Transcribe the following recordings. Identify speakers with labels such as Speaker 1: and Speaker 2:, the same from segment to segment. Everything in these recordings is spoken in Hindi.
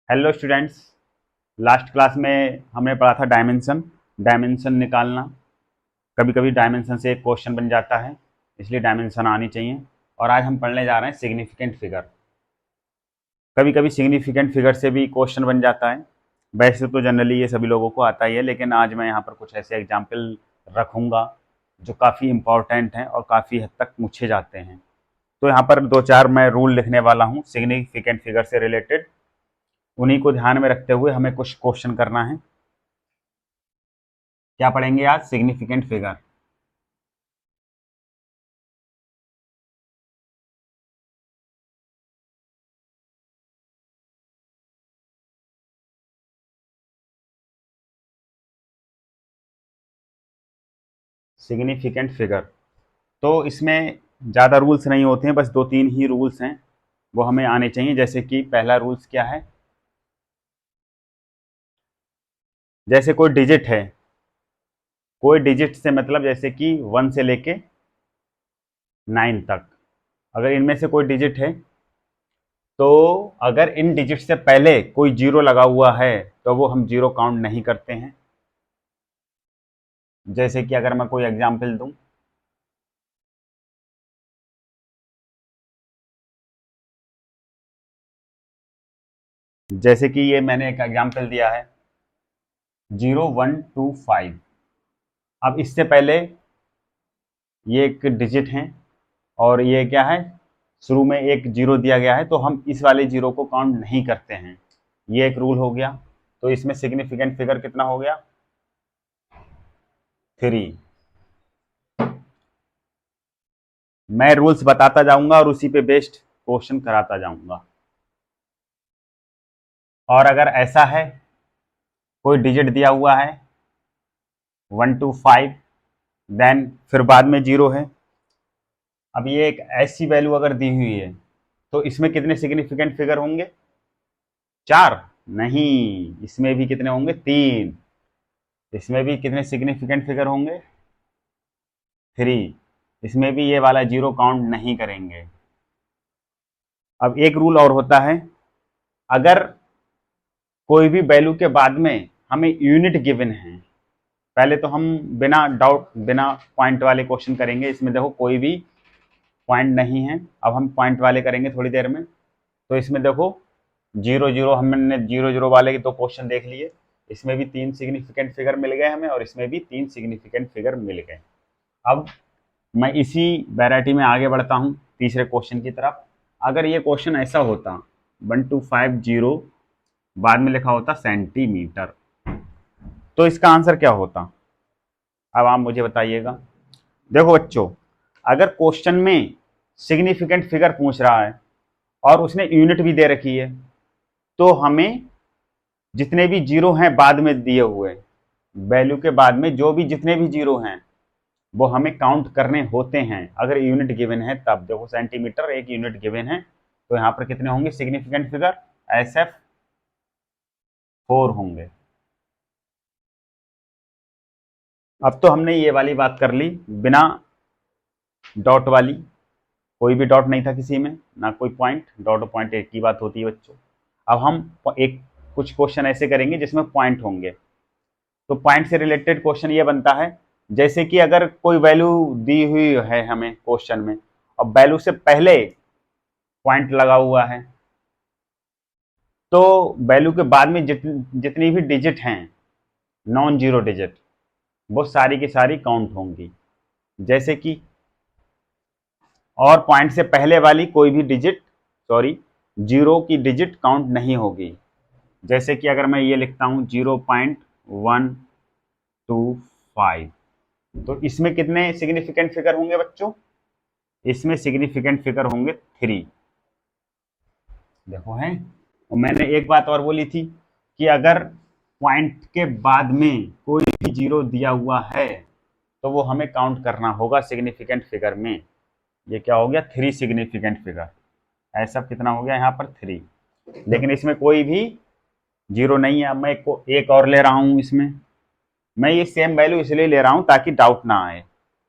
Speaker 1: Hello students. लास्ट क्लास में हमने पढ़ा था डायमेंशन निकालना। कभी कभी डायमेंशन से एक क्वेश्चन बन जाता है, इसलिए डायमेंशन आनी चाहिए। और आज हम पढ़ने जा रहे हैं सिग्निफिकेंट फिगर। कभी कभी सिग्निफिकेंट फिगर से भी क्वेश्चन बन जाता है। वैसे तो जनरली ये सभी लोगों को आता ही है, लेकिन आज मैं यहाँ पर कुछ ऐसे एग्जाम्पल रखूँगा जो काफ़ी इंपॉर्टेंट हैं और काफ़ी हद तक पूछे जाते हैं। तो यहाँ पर दो चार मैं रूल लिखने वाला हूँ सिग्निफिकेंट फिगर से रिलेटेड। उन्हीं को ध्यान में रखते हुए हमें कुछ क्वेश्चन करना है। क्या पढ़ेंगे आज? Significant figure. सिग्निफिकेंट फिगर तो इसमें ज़्यादा रूल्स नहीं होते हैं, बस दो तीन ही रूल्स हैं, वो हमें आने चाहिए। जैसे कि पहला रूल्स क्या है, जैसे कोई डिजिट से मतलब जैसे कि 1 से लेके 9 तक, अगर इनमें से कोई डिजिट है तो अगर इन डिजिट से पहले कोई जीरो लगा हुआ है तो वो हम जीरो काउंट नहीं करते हैं। जैसे कि अगर मैं कोई एग्जांपल दूं, जैसे कि ये मैंने एक एग्जांपल दिया है 0125। अब इससे पहले ये एक डिजिट है और ये क्या है, शुरू में एक जीरो दिया गया है, तो हम इस वाले जीरो को काउंट नहीं करते हैं। ये एक रूल हो गया। तो इसमें सिग्निफिकेंट फिगर कितना हो गया? 3। मैं रूल्स बताता जाऊंगा और उसी पे बेस्ड क्वेश्चन कराता जाऊंगा। और अगर ऐसा है कोई डिजिट दिया हुआ है 125, देन फिर बाद में जीरो है। अब ये एक ऐसी वैल्यू अगर दी हुई है तो इसमें कितने सिग्निफिकेंट फिगर होंगे? 4? नहीं, इसमें भी कितने होंगे? 3। इसमें भी कितने सिग्निफिकेंट फिगर होंगे? 3। इसमें भी ये वाला जीरो काउंट नहीं करेंगे। अब एक रूल और होता है, अगर कोई भी वैल्यू के बाद में हमें यूनिट गिवन है, पहले तो हम बिना डाउट बिना पॉइंट वाले क्वेश्चन करेंगे। इसमें देखो कोई भी पॉइंट नहीं है, अब हम पॉइंट वाले करेंगे थोड़ी देर में। तो इसमें देखो जीरो जीरो, हमने जीरो जीरो वाले के दो क्वेश्चन देख लिए, इसमें भी 3 सिग्निफिकेंट फिगर मिल गए हमें और इसमें भी 3 सिग्निफिकेंट फिगर मिल गए। अब मैं इसी वैरायटी में आगे बढ़ता हूँ तीसरे क्वेश्चन की तरफ। अगर ये क्वेश्चन ऐसा होता 1250, बाद में लिखा होता सेंटीमीटर, तो इसका आंसर क्या होता? अब आप मुझे बताइएगा। देखो बच्चों, अगर क्वेश्चन में सिग्निफिकेंट फिगर पूछ रहा है और उसने यूनिट भी दे रखी है, तो हमें जितने भी जीरो हैं बाद में दिए हुए वैल्यू के बाद में जो भी जितने भी जीरो हैं वो हमें काउंट करने होते हैं, अगर यूनिट गिवन है तब। देखो सेंटीमीटर एक यूनिट गिवन है, तो यहाँ पर कितने होंगे सिग्निफिकेंट फिगर? SF4 होंगे। अब तो हमने ये वाली बात कर ली बिना डॉट वाली, कोई भी डॉट नहीं था किसी में, ना कोई पॉइंट। डॉट और पॉइंट एक ही बात होती है बच्चों। अब हम एक कुछ क्वेश्चन ऐसे करेंगे जिसमें पॉइंट होंगे। तो पॉइंट से रिलेटेड क्वेश्चन ये बनता है, जैसे कि अगर कोई वैल्यू दी हुई है हमें क्वेश्चन में और वैल्यू से पहले पॉइंट लगा हुआ है, तो वैल्यू के बाद में जितनी भी डिजिट हैं नॉन जीरो डिजिट, वो सारी की सारी काउंट होंगी। जैसे कि और पॉइंट से पहले वाली कोई भी डिजिट, सॉरी, जीरो की डिजिट काउंट नहीं होगी। जैसे कि अगर मैं ये लिखता हूं 0.125, तो इसमें कितने सिग्निफिकेंट फिगर होंगे बच्चों? इसमें सिग्निफिकेंट फिगर होंगे 3। देखो है। और मैंने एक बात और बोली थी कि अगर पॉइंट के बाद में कोई भी जीरो दिया हुआ है तो वो हमें काउंट करना होगा सिग्निफिकेंट फिगर में। ये क्या हो गया? 3 सिग्निफिकेंट फिगर। ऐसा कितना हो गया यहाँ पर? 3। लेकिन इसमें कोई भी जीरो नहीं है। अब मैं एक और ले रहा हूँ इसमें। मैं ये सेम वैल्यू इसलिए ले रहा हूँ ताकि डाउट ना आए।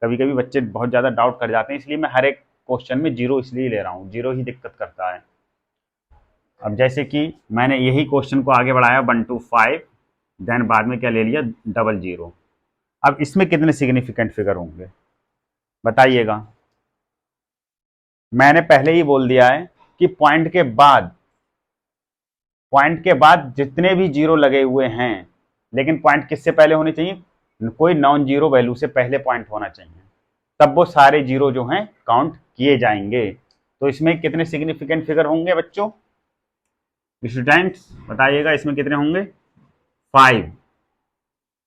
Speaker 1: कभी कभी बच्चे बहुत ज़्यादा डाउट कर जाते हैं, इसलिए मैं हर एक क्वेश्चन में जीरो इसलिए ले रहा हूँ, जीरो ही दिक्कत करता है। अब जैसे कि मैंने यही क्वेश्चन को आगे बढ़ाया 1 to 5, देन बाद में क्या ले लिया 00। अब इसमें कितने सिग्निफिकेंट फिगर होंगे बताइएगा। मैंने पहले ही बोल दिया है कि पॉइंट के बाद जितने भी जीरो लगे हुए हैं, लेकिन पॉइंट किससे पहले होने चाहिए, कोई नॉन जीरो वैल्यू से पहले पॉइंट होना चाहिए, तब वो सारे जीरो जो हैं काउंट किए जाएंगे। तो इसमें कितने सिग्निफिकेंट फिगर होंगे बच्चों, स्टूडेंट्स बताइएगा, इसमें कितने होंगे 5।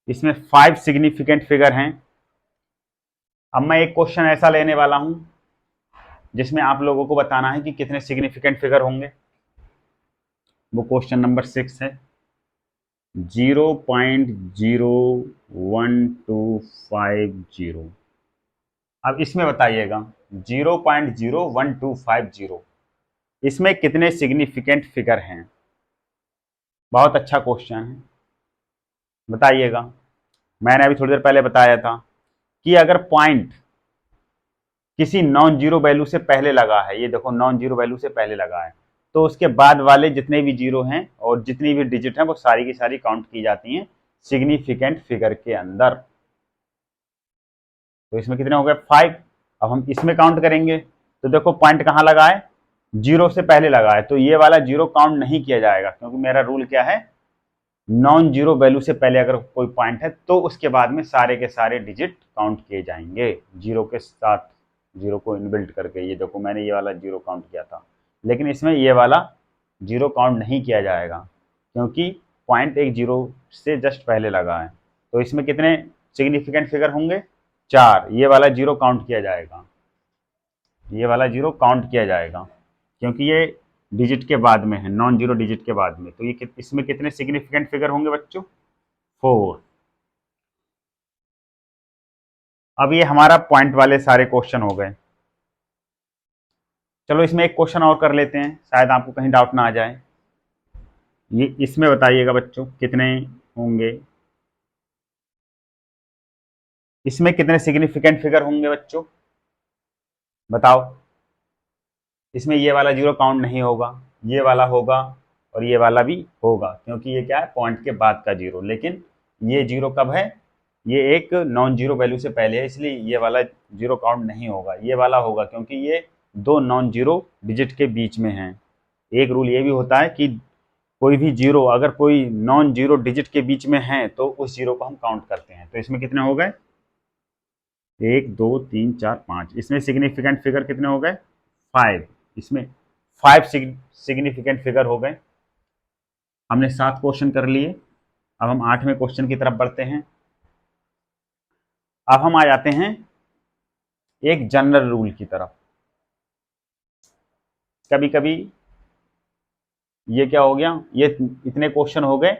Speaker 1: इसमें 5 सिग्निफिकेंट फिगर हैं। अब मैं एक क्वेश्चन ऐसा लेने वाला हूं जिसमें आप लोगों को बताना है कि कितने सिग्निफिकेंट फिगर होंगे। वो क्वेश्चन नंबर 6 है, 0.01250। अब इसमें बताइएगा 0.01250 इसमें कितने सिग्निफिकेंट फिगर हैं। बहुत अच्छा क्वेश्चन है, बताइएगा। मैंने अभी थोड़ी देर पहले बताया था कि अगर पॉइंट किसी नॉन जीरो वैल्यू से पहले लगा है, ये देखो नॉन जीरो वैल्यू से पहले लगा है, तो उसके बाद वाले जितने भी जीरो हैं और जितनी भी डिजिट हैं वो सारी की सारी काउंट की जाती हैं सिग्निफिकेंट फिगर के अंदर। तो इसमें कितने हो गए 5। अब हम इसमें काउंट करेंगे तो देखो पॉइंट कहाँ लगा है, जीरो से पहले लगा है, तो ये वाला जीरो काउंट नहीं किया जाएगा, क्योंकि मेरा रूल क्या है, नॉन जीरो वैल्यू से पहले अगर कोई पॉइंट है तो उसके बाद में सारे के सारे डिजिट काउंट किए जाएंगे जीरो के साथ, जीरो को इनबिल्ट करके। ये देखो मैंने ये वाला जीरो काउंट किया था, लेकिन इसमें ये वाला जीरो काउंट नहीं किया जाएगा क्योंकि पॉइंट एक जीरो से जस्ट पहले लगा है। तो इसमें कितने सिग्निफिकेंट फिगर होंगे 4। ये वाला जीरो काउंट किया जाएगा, ये वाला जीरो काउंट किया जाएगा क्योंकि ये डिजिट के बाद में है, नॉन जीरो डिजिट के बाद में। तो ये इसमें कितने सिग्निफिकेंट फिगर होंगे बच्चों 4। अब ये हमारा पॉइंट वाले सारे क्वेश्चन हो गए। चलो इसमें एक क्वेश्चन और कर लेते हैं, शायद आपको कहीं डाउट ना आ जाए। ये इसमें बताइएगा बच्चों कितने होंगे, इसमें कितने सिग्निफिकेंट फिगर होंगे बच्चों बताओ। इसमें ये वाला जीरो काउंट नहीं होगा, ये वाला होगा और ये वाला भी होगा, क्योंकि ये क्या है पॉइंट के बाद का जीरो। लेकिन ये जीरो कब है, ये एक नॉन जीरो वैल्यू से पहले है, इसलिए ये वाला जीरो काउंट नहीं होगा। ये वाला होगा क्योंकि ये दो नॉन जीरो डिजिट के बीच में है। एक रूल ये भी होता है कि कोई भी जीरो अगर कोई नॉन जीरो डिजिट के बीच में है तो उस जीरो को हम काउंट करते हैं। तो इसमें कितने हो गए 1 2 3 4 5। इसमें सिग्निफिकेंट फिगर कितने हो गए 5। इसमें 5 सिग्निफिकेंट फिगर हो गए। हमने 7 क्वेश्चन कर लिए। अब हम 8वें क्वेश्चन की तरफ बढ़ते हैं। अब हम आ जाते हैं एक जनरल रूल की तरफ। कभी कभी ये क्या हो गया, ये इतने क्वेश्चन हो गए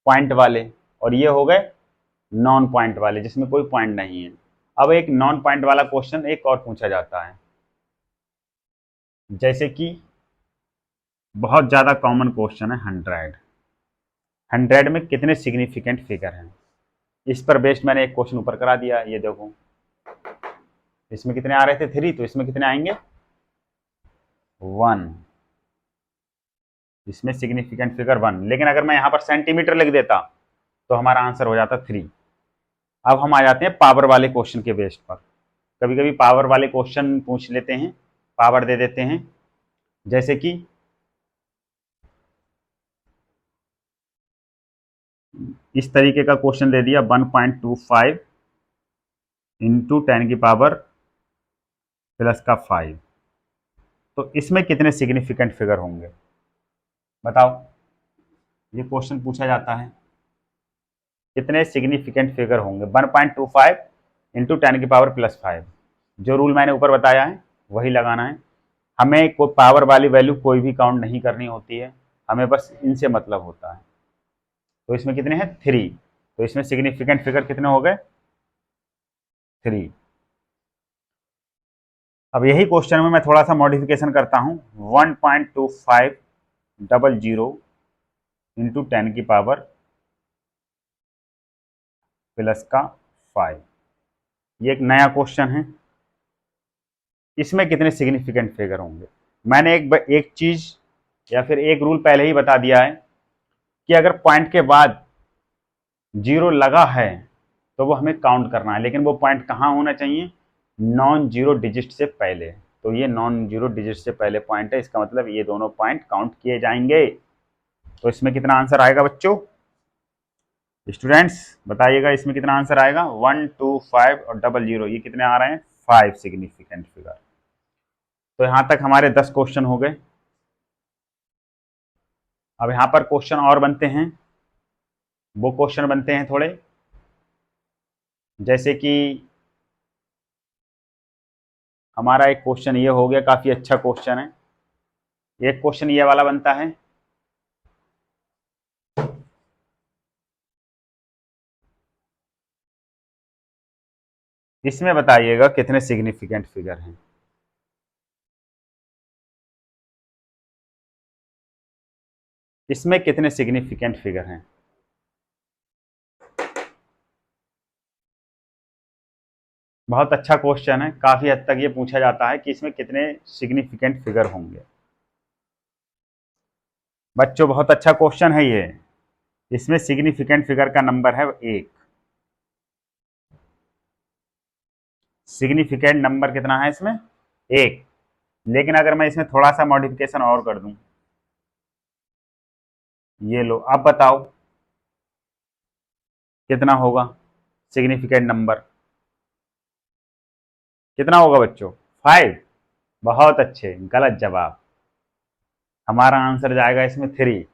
Speaker 1: पॉइंट वाले और ये हो गए नॉन पॉइंट वाले जिसमें कोई पॉइंट नहीं है। अब एक नॉन पॉइंट वाला क्वेश्चन एक और पूछा जाता है, जैसे कि बहुत ज्यादा कॉमन क्वेश्चन है 100 में कितने सिग्निफिकेंट फिगर हैं। इस पर बेस्ड मैंने एक क्वेश्चन ऊपर करा दिया। ये देखो इसमें कितने आ रहे थे 3, तो इसमें कितने आएंगे 1। इसमें सिग्निफिकेंट फिगर 1, लेकिन अगर मैं यहां पर सेंटीमीटर लिख देता तो हमारा आंसर हो जाता 3। अब हम आ जाते हैं पावर वाले क्वेश्चन के बेस्ड पर। कभी कभी पावर वाले क्वेश्चन पूछ लेते हैं, पावर दे देते हैं। जैसे कि इस तरीके का क्वेश्चन दे दिया 1.25 इंटू 10 की पावर प्लस का 5। तो इसमें कितने सिग्निफिकेंट फिगर होंगे बताओ। ये क्वेश्चन पूछा जाता है कितने सिग्निफिकेंट फिगर होंगे 1.25 इंटू 10 की पावर प्लस 5। जो रूल मैंने ऊपर बताया है वही लगाना है। हमें कोई पावर वाली वैल्यू कोई भी काउंट नहीं करनी होती है, हमें बस इनसे मतलब होता है। तो इसमें कितने हैं 3। तो इसमें सिग्निफिकेंट फिगर कितने हो गए 3। अब यही क्वेश्चन में मैं थोड़ा सा मॉडिफिकेशन करता हूं 1.2500 इंटू 10 की पावर प्लस का 5। ये एक नया क्वेश्चन है। इसमें कितने सिग्निफिकेंट फिगर होंगे। मैंने एक चीज या फिर एक रूल पहले ही बता दिया है कि अगर पॉइंट के बाद जीरो लगा है तो वो हमें काउंट करना है, लेकिन वो पॉइंट कहाँ होना चाहिए, नॉन जीरो डिजिट से पहले। तो ये नॉन जीरो डिजिट से पहले पॉइंट है, इसका मतलब ये दोनों पॉइंट काउंट किए जाएंगे। तो इसमें कितना आंसर आएगा बच्चों, स्टूडेंट्स बताइएगा, इसमें कितना आंसर आएगा, 1 2 5 और 00, ये कितने आ रहे हैं, 5 सिग्निफिकेंट फिगर। तो यहां तक हमारे 10 क्वेश्चन हो गए। अब यहां पर क्वेश्चन और बनते हैं, वो क्वेश्चन बनते हैं थोड़े, जैसे कि हमारा एक क्वेश्चन ये हो गया, काफी अच्छा क्वेश्चन है। एक क्वेश्चन ये वाला बनता है, इसमें बताइएगा कितने सिग्निफिकेंट फिगर हैं। इसमें कितने सिग्निफिकेंट फिगर हैं। बहुत अच्छा क्वेश्चन है, काफी हद तक ये पूछा जाता है कि इसमें कितने सिग्निफिकेंट फिगर होंगे। बच्चों बहुत अच्छा क्वेश्चन है ये। इसमें सिग्निफिकेंट फिगर का नंबर है 1। सिग्निफिकेंट नंबर कितना है इसमें, 1। लेकिन अगर मैं इसमें थोड़ा सा मॉडिफिकेशन और कर दूं, ये लो, अब बताओ कितना होगा सिग्निफिकेंट नंबर, कितना होगा बच्चों, 5। बहुत अच्छे, गलत जवाब। हमारा आंसर जाएगा इसमें 3।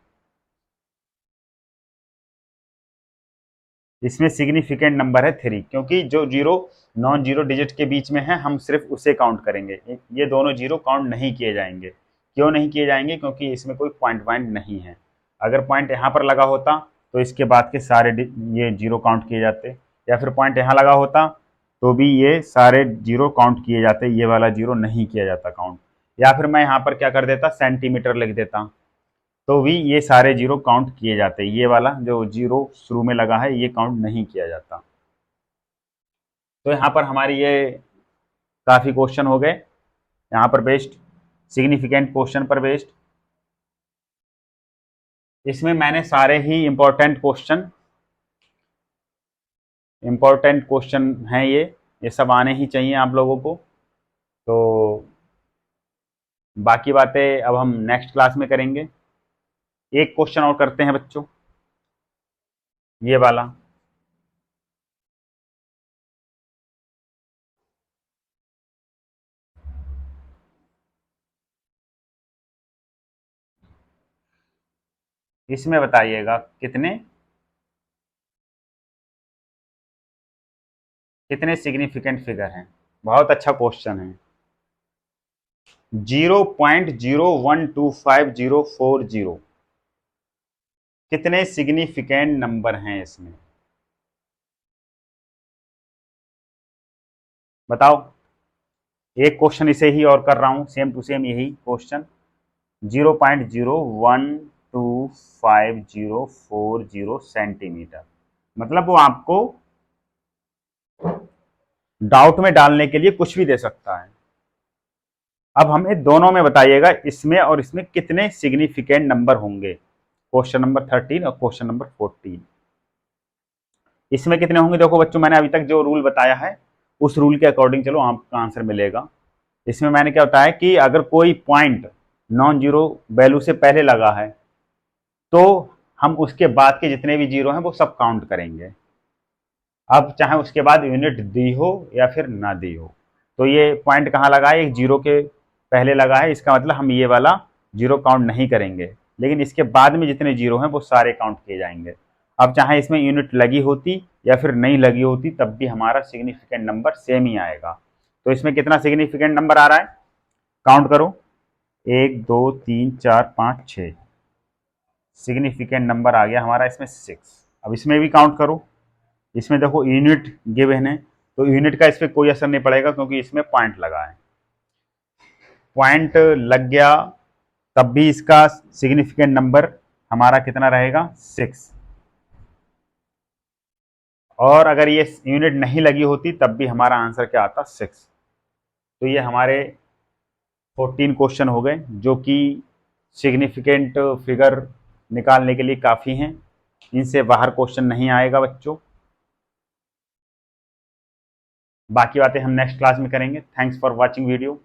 Speaker 1: इसमें सिग्निफिकेंट नंबर है 3, क्योंकि जो जीरो नॉन जीरो डिजिट के बीच में है हम सिर्फ उसे काउंट करेंगे, ये दोनों जीरो काउंट नहीं किए जाएंगे। क्यों नहीं किए जाएंगे, क्योंकि इसमें कोई पॉइंट पॉइंट नहीं है। अगर पॉइंट यहाँ पर लगा होता तो इसके बाद के सारे ये जीरो काउंट किए जाते, या फिर पॉइंट यहाँ लगा होता तो भी ये सारे जीरो काउंट किए जाते, ये वाला जीरो नहीं किया जाता काउंट। या फिर मैं यहाँ पर क्या कर देता, सेंटीमीटर लिख देता, तो भी ये सारे जीरो काउंट किए जाते, ये वाला जो जीरो शुरू में लगा है ये काउंट नहीं किया जाता। तो यहाँ पर हमारी ये काफ़ी क्वेश्चन हो गए यहाँ पर बेस्ड, सिग्निफिकेंट क्वेश्चन पर बेस्ड। इसमें मैंने सारे ही इंपॉर्टेंट क्वेश्चन हैं, ये सब आने ही चाहिए आप लोगों को। तो बाकी बातें अब हम नेक्स्ट क्लास में करेंगे। एक क्वेश्चन और करते हैं बच्चों, ये वाला। इसमें बताइएगा कितने कितने सिग्निफिकेंट फिगर हैं। बहुत अच्छा क्वेश्चन है। 0.012540 कितने सिग्निफिकेंट नंबर हैं इसमें, बताओ। एक क्वेश्चन इसे ही और कर रहा हूं, सेम टू सेम यही क्वेश्चन। 0.012540 सेंटीमीटर, मतलब वो आपको डाउट में डालने के लिए कुछ भी दे सकता है। अब हमें दोनों में बताइएगा, इसमें और इसमें कितने सिग्निफिकेंट नंबर होंगे, क्वेश्चन नंबर 13 और क्वेश्चन नंबर 14। इसमें कितने होंगे, देखो बच्चों मैंने अभी तक जो रूल बताया है उस रूल के अकॉर्डिंग चलो आपका आंसर मिलेगा। इसमें मैंने क्या बताया कि अगर कोई पॉइंट नॉन जीरो वैल्यू से पहले लगा है तो हम उसके बाद के जितने भी जीरो हैं वो सब काउंट करेंगे, अब चाहे उसके बाद यूनिट दी हो या फिर ना दी हो। तो ये पॉइंट कहाँ लगा है, एक जीरो के पहले लगा है, इसका मतलब हम ये वाला जीरो काउंट नहीं करेंगे, लेकिन इसके बाद में जितने जीरो हैं वो सारे काउंट किए जाएंगे। अब चाहे इसमें यूनिट लगी होती या फिर नहीं लगी होती तब भी हमारा सिग्निफिकेंट नंबर सेम ही आएगा। तो इसमें कितना सिग्निफिकेंट नंबर आ रहा है, काउंट करो, 1 2 3 4 5 6 सिग्निफिकेंट नंबर आ गया हमारा इसमें 6। अब इसमें भी काउंट करो, इसमें देखो यूनिट गिवन है तो यूनिट का इस पर कोई असर नहीं पड़ेगा क्योंकि इसमें पॉइंट लगा है। पॉइंट लग गया तब भी इसका सिग्निफिकेंट नंबर हमारा कितना रहेगा, 6। और अगर ये यूनिट नहीं लगी होती तब भी हमारा आंसर क्या आता, 6। तो ये हमारे 14 क्वेश्चन हो गए जो कि सिग्निफिकेंट फिगर निकालने के लिए काफ़ी हैं, इनसे बाहर क्वेश्चन नहीं आएगा बच्चों। बाकी बातें हम नेक्स्ट क्लास में करेंगे। Thanks for watching video.